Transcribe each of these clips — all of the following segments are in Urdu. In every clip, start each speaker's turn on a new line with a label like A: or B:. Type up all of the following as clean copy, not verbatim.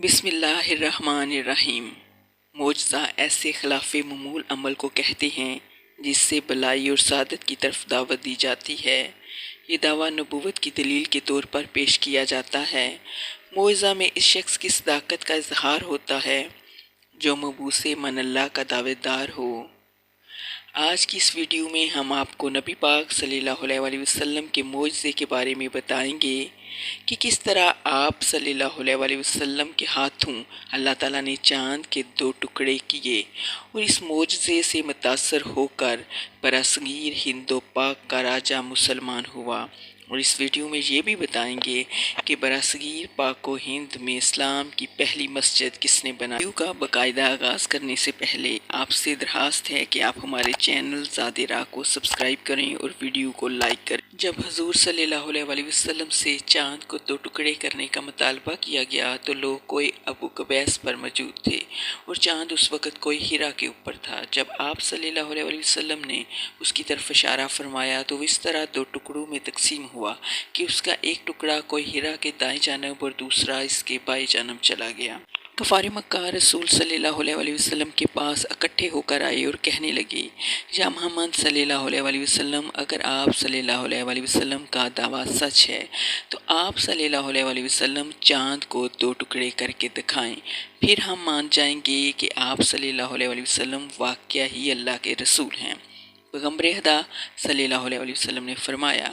A: بسم اللہ الرحمن الرحیم۔ معجزہ ایسے خلاف معمول عمل کو کہتے ہیں جس سے بلائی اور سعادت کی طرف دعوت دی جاتی ہے۔ یہ دعویٰ نبوت کی دلیل کے طور پر پیش کیا جاتا ہے۔ معجزہ میں اس شخص کی صداقت کا اظہار ہوتا ہے جو مبعوث من اللہ کا دعوت دار ہو۔ آج کی اس ویڈیو میں ہم آپ کو نبی پاک صلی اللہ علیہ وسلم کے معجزے کے بارے میں بتائیں گے کہ کس طرح آپ صلی اللہ علیہ وسلم کے ہاتھوں اللہ تعالیٰ نے چاند کے 2 ٹکڑے کیے اور اس معجزے سے متاثر ہو کر برصغیر ہند و پاک کا راجہ مسلمان ہوا۔ اور اس ویڈیو میں یہ بھی بتائیں گے کہ برصغیر پاک و ہند میں اسلام کی پہلی مسجد کس نے بنائی۔ ویڈیو کا باقاعدہ آغاز کرنے سے پہلے آپ سے درخواست ہے کہ آپ ہمارے چینل زادرہ کو سبسکرائب کریں اور ویڈیو کو لائک کریں۔ جب حضور صلی اللہ علیہ وسلم سے چاند کو 2 ٹکڑے کرنے کا مطالبہ کیا گیا تو لوگ کوئی ابو قبیس پر موجود تھے اور چاند اس وقت کوئی ہیرا کے اوپر تھا۔ جب آپ صلی اللہ علیہ وسلم نے اس کی طرف اشارہ فرمایا تو وہ اس طرح 2 ٹکڑوں میں تقسیم ہوا کہ اس کا ایک ٹکڑا کوئی ہیرا کے دائیں جانب اور دوسرا اس کے بائیں جانب چلا گیا۔ کفار مکہ رسول صلی اللہ علیہ وسلم کے پاس اکٹھے ہو کر آئے اور کہنے لگے، یا محمد صلی اللہ علیہ وسلم، اگر آپ صلی اللہ علیہ وسلم کا دعویٰ سچ ہے تو آپ صلی اللہ علیہ وسلم چاند کو 2 ٹکڑے کر کے دکھائیں، پھر ہم مان جائیں گے کہ آپ صلی اللہ علیہ وسلم واقعہ ہی اللہ کے رسول ہیں۔ پیغمبر خدا صلی اللہ علیہ وسلم نے فرمایا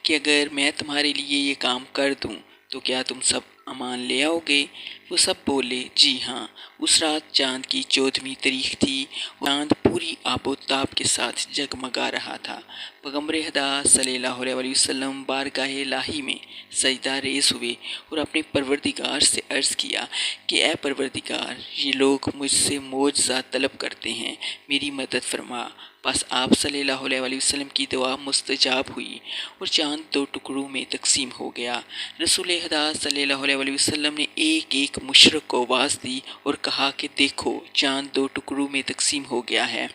A: کہ اگر میں تمہارے لیے یہ کام کر دوں تو کیا تم سب امان لے آؤ گے؟ وہ سب بولے، جی ہاں۔ اس رات چاند کی 14ویں تاریخ تھی اور چاند پوری آب و تاب کے ساتھ جگمگا رہا تھا۔ پیغمبر خدا صلی اللہ علیہ وسلم بارگاہ الہی میں سجدہ ریز ہوئے اور اپنے پروردگار سے عرض کیا کہ اے پروردگار، یہ لوگ مجھ سے معجزہ طلب کرتے ہیں، میری مدد فرما۔ بس آپ صلی اللہ علیہ وسلم کی دعا مستجاب ہوئی اور چاند 2 ٹکڑوں میں تقسیم ہو گیا۔ رسول خدا صلی اللہ علیہ وسلم نے ایک ایک مشرک کو آواز دی اور کہا کہ دیکھو، چاند 2 ٹکڑوں میں تقسیم ہو گیا ہے،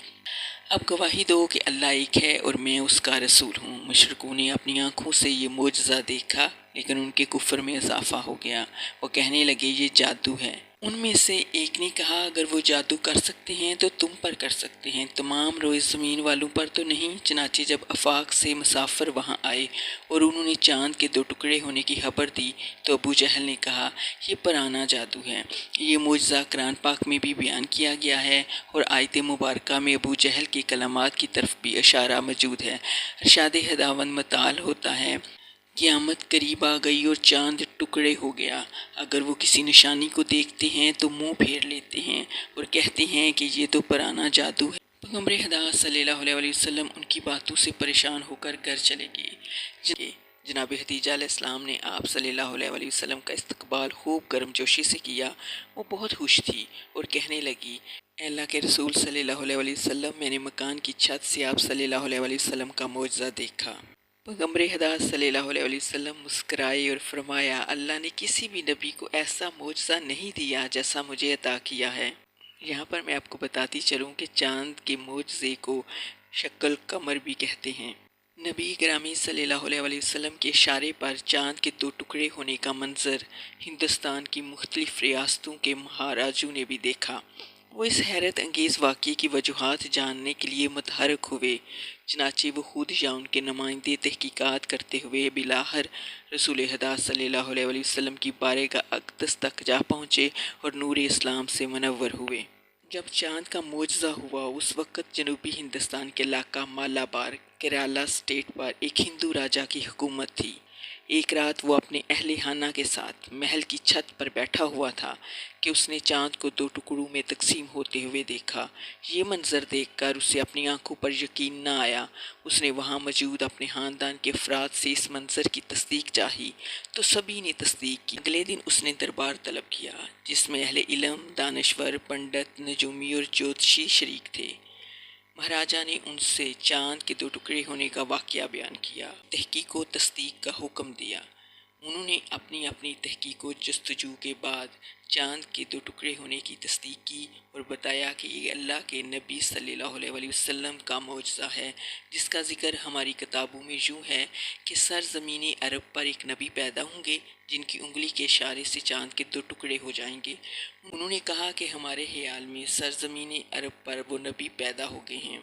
A: اب گواہی دو کہ اللہ ایک ہے اور میں اس کا رسول ہوں۔ مشرکوں نے اپنی آنکھوں سے یہ معجزہ دیکھا لیکن ان کے کفر میں اضافہ ہو گیا۔ وہ کہنے لگے، یہ جادو ہے۔ ان میں سے ایک نے کہا، اگر وہ جادو کر سکتے ہیں تو تم پر کر سکتے ہیں، تمام روئے زمین والوں پر تو نہیں۔ چنانچہ جب آفاق سے مسافر وہاں آئے اور انہوں نے چاند کے 2 ٹکڑے ہونے کی خبر دی تو ابو جہل نے کہا، یہ پرانا جادو ہے۔ یہ معجزہ قرآن پاک میں بھی بیان کیا گیا ہے اور آیت مبارکہ میں ابو جہل کے کلمات کی طرف بھی اشارہ موجود ہے۔ ارشاد خداوند متعال ہوتا ہے، قیامت قریب آ گئی اور چاند ٹکڑے ہو گیا، اگر وہ کسی نشانی کو دیکھتے ہیں تو منہ پھیر لیتے ہیں اور کہتے ہیں کہ یہ تو پرانا جادو ہے۔ پیغمبر خدا صلی اللہ علیہ وسلم ان کی باتوں سے پریشان ہو کر گھر چلے گئے۔ جناب خدیجہ علیہ السلام نے آپ صلی اللہ علیہ وسلم کا استقبال خوب گرم جوشی سے کیا۔ وہ بہت خوش تھی اور کہنے لگی، اے اللہ کے رسول صلی اللہ علیہ وسلم، میں نے مکان کی چھت سے آپ صلی اللہ علیہ وسلم کا معجزہ دیکھا۔ پیغمبر خدا صلی اللہ علیہ وسلم مسکرائے اور فرمایا، اللہ نے کسی بھی نبی کو ایسا معجزہ نہیں دیا جیسا مجھے عطا کیا ہے۔ یہاں پر میں آپ کو بتاتی چلوں کہ چاند کے معجزے کو شکل قمر بھی کہتے ہیں۔ نبی گرامی صلی اللہ علیہ وسلم کے اشارے پر چاند کے 2 ٹکڑے ہونے کا منظر ہندوستان کی مختلف ریاستوں کے مہاراجوں نے بھی دیکھا۔ وہ اس حیرت انگیز واقعے کی وجوہات جاننے کے لیے متحرک ہوئے، چنانچہ وہ خود یا ان کے نمائندے تحقیقات کرتے ہوئے بالآخر رسول خدا صلی اللہ علیہ وسلم کی بارگاہ اقدس تک جا پہنچے اور نور اسلام سے منور ہوئے۔ جب چاند کا معجزہ ہوا اس وقت جنوبی ہندوستان کے علاقہ مالابار کیرالہ اسٹیٹ پر ایک ہندو راجا کی حکومت تھی۔ ایک رات وہ اپنے اہل خانہ کے ساتھ محل کی چھت پر بیٹھا ہوا تھا کہ اس نے چاند کو 2 ٹکڑوں میں تقسیم ہوتے ہوئے دیکھا۔ یہ منظر دیکھ کر اسے اپنی آنکھوں پر یقین نہ آیا۔ اس نے وہاں موجود اپنے خاندان کے افراد سے اس منظر کی تصدیق چاہی تو سبھی نے تصدیق کی۔ اگلے دن اس نے دربار طلب کیا جس میں اہل علم، دانشور، پنڈت، نجومی اور جوتشی شریک تھے۔ مہاراجا نے ان سے چاند کے 2 ٹکڑے ہونے کا واقعہ بیان کیا، تحقیق و تصدیق کا حکم دیا۔ انہوں نے اپنی اپنی تحقیق و جستجو کے بعد چاند کے 2 ٹکڑے ہونے کی تصدیق کی اور بتایا کہ یہ اللہ کے نبی صلی اللہ علیہ وسلم کا معجزہ ہے، جس کا ذکر ہماری کتابوں میں یوں ہے کہ سرزمین عرب پر ایک نبی پیدا ہوں گے جن کی انگلی کے اشارے سے چاند کے 2 ٹکڑے ہو جائیں گے۔ انہوں نے کہا کہ ہمارے خیال میں سرزمین عرب پر وہ نبی پیدا ہو گئے ہیں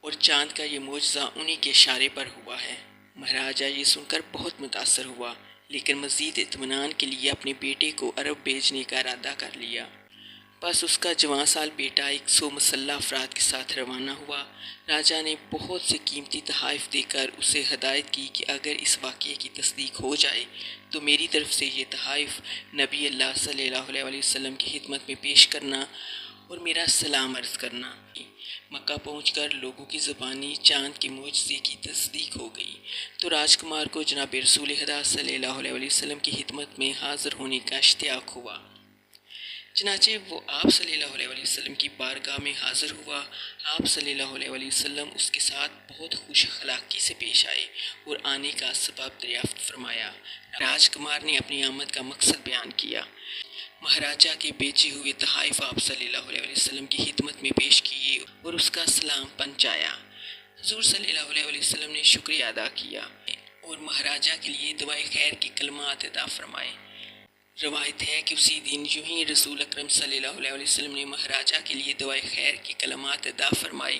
A: اور چاند کا یہ معجزہ انہی کے اشارے پر ہوا ہے۔ مہاراجہ یہ سن کر بہت متاثر ہوا، لیکن مزید اطمینان کے لیے اپنے بیٹے کو عرب بھیجنے کا ارادہ کر لیا۔ بس اس کا جوان سال بیٹا 100 مسلح افراد کے ساتھ روانہ ہوا۔ راجا نے بہت سے قیمتی تحائف دے کر اسے ہدایت کی کہ اگر اس واقعے کی تصدیق ہو جائے تو میری طرف سے یہ تحائف نبی اللہ صلی اللہ علیہ وسلم کی خدمت میں پیش کرنا اور میرا سلام عرض کرنا۔ مکہ پہنچ کر لوگوں کی زبانی چاند کے معجزے کی تصدیق ہو گئی تو راجکمار کو جناب رسول خدا صلی اللہ علیہ وسلم کی خدمت میں حاضر ہونے کا اشتیاق ہوا۔ چنانچہ وہ آپ صلی اللہ علیہ وسلم کی بارگاہ میں حاضر ہوا۔ آپ صلی اللہ علیہ وسلم اس کے ساتھ بہت خوش اخلاقی سے پیش آئے اور آنے کا سبب دریافت فرمایا۔ راجکمار نے اپنی آمد کا مقصد بیان کیا۔ مہاراجہ کے بیچے ہوئے تحائف آپ صلی اللہ علیہ وسلم کی خدمت میں پیش کیے اور اس کا سلام پہنچایا۔ حضور صلی اللہ علیہ وسلم نے شکریہ ادا کیا اور مہاراجہ کے لیے دعائے خیر کے کلمات ادا فرمائے۔ روایت ہے کہ اسی دن یوں ہی رسول اکرم صلی اللہ علیہ وسلم نے مہاراجہ کے لیے دعائے خیر کے کلمات ادا فرمائے۔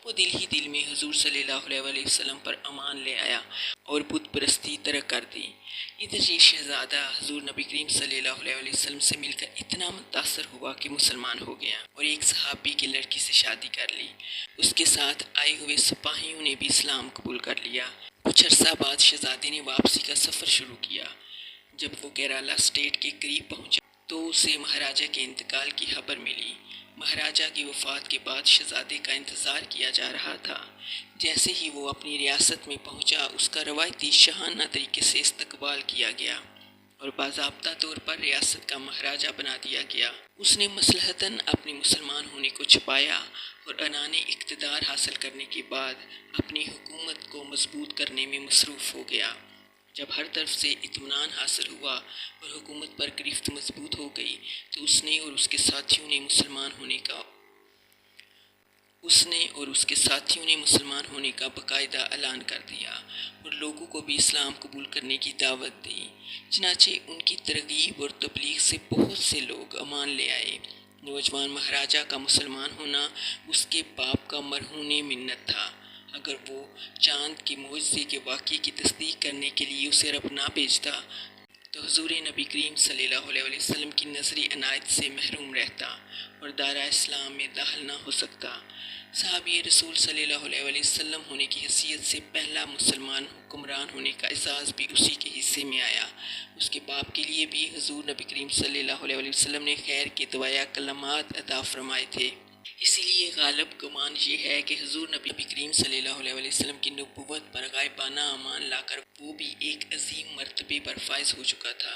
A: وہ دل ہی دل میں حضور صلی اللہ علیہ وسلم پر امان لے آیا اور بت پرستی ترک کر دی۔ ادھر یہ شہزادہ حضور نبی کریم صلی اللہ علیہ وسلم سے مل کر اتنا متاثر ہوا کہ مسلمان ہو گیا اور ایک صحابی کی لڑکی سے شادی کر لی۔ اس کے ساتھ آئے ہوئے سپاہیوں نے بھی اسلام قبول کر لیا۔ کچھ عرصہ بعد شہزادے نے واپسی کا سفر شروع کیا۔ جب وہ کیرالہ اسٹیٹ کے قریب پہنچا تو اسے مہاراجہ کے انتقال کی خبر ملی۔ مہاراجہ کی وفات کے بعد شہزادے کا انتظار کیا جا رہا تھا۔ جیسے ہی وہ اپنی ریاست میں پہنچا اس کا روایتی شاہانہ طریقے سے استقبال کیا گیا اور باضابطہ طور پر ریاست کا مہاراجہ بنا دیا گیا۔ اس نے مصلحتاً اپنے مسلمان ہونے کو چھپایا اور عنان اقتدار حاصل کرنے کے بعد اپنی حکومت کو مضبوط کرنے میں مصروف ہو گیا۔ جب ہر طرف سے اطمینان حاصل ہوا اور حکومت پر گرفت مضبوط ہو گئی تو اس نے اور اس کے ساتھیوں نے مسلمان ہونے کا باقاعدہ اعلان کر دیا اور لوگوں کو بھی اسلام قبول کرنے کی دعوت دی۔ چنانچہ ان کی ترغیب اور تبلیغ سے بہت سے لوگ ایمان لے آئے۔ نوجوان مہاراجہ کا مسلمان ہونا اس کے باپ کا مرہون منت تھا۔ اگر وہ چاند کے معجزے کے واقعے کی تصدیق کرنے کے لیے اسے عرب نہ بھیجتا تو حضور نبی کریم صلی اللہ علیہ وسلم کی نظری عنایت سے محروم رہتا اور دائرہ اسلام میں داخل نہ ہو سکتا۔ صحابی رسول صلی اللہ علیہ وسلم ہونے کی حیثیت سے پہلا مسلمان حکمران ہونے کا اعزاز بھی اسی کے حصے میں آیا۔ اس کے باپ کے لیے بھی حضور نبی کریم صلی اللہ علیہ وسلم نے خیر کے دعائیا کلمات عطا فرمائے تھے۔ اسی لیے غالب گمان یہ ہے کہ حضور نبی کریم صلی اللہ علیہ وسلم کی نبوت پر غائبانہ امان لا کر وہ بھی ایک عظیم مرتبے پر فائز ہو چکا تھا۔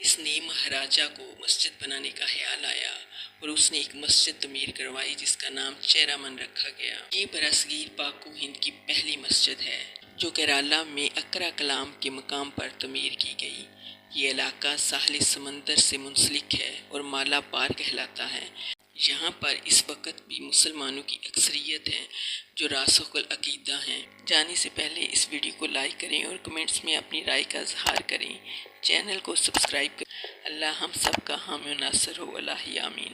A: اس نے مہاراجہ کو مسجد بنانے کا خیال آیا اور اس نے ایک مسجد تعمیر کروائی جس کا نام چیرامن رکھا گیا۔ یہ برصغیر پاک و ہند کی پہلی مسجد ہے جو کیرالہ میں اکرا کلام کے مقام پر تعمیر کی گئی۔ یہ علاقہ ساحل سمندر سے منسلک ہے اور مالابار کہلاتا ہے۔ یہاں پر اس وقت بھی مسلمانوں کی اکثریت ہے جو راسخ العقیدہ ہیں۔ جانے سے پہلے اس ویڈیو کو لائک کریں اور کمنٹس میں اپنی رائے کا اظہار کریں۔ چینل کو سبسکرائب کریں۔ اللہ ہم سب کا حامی و ناصر ہو، الہ آمین۔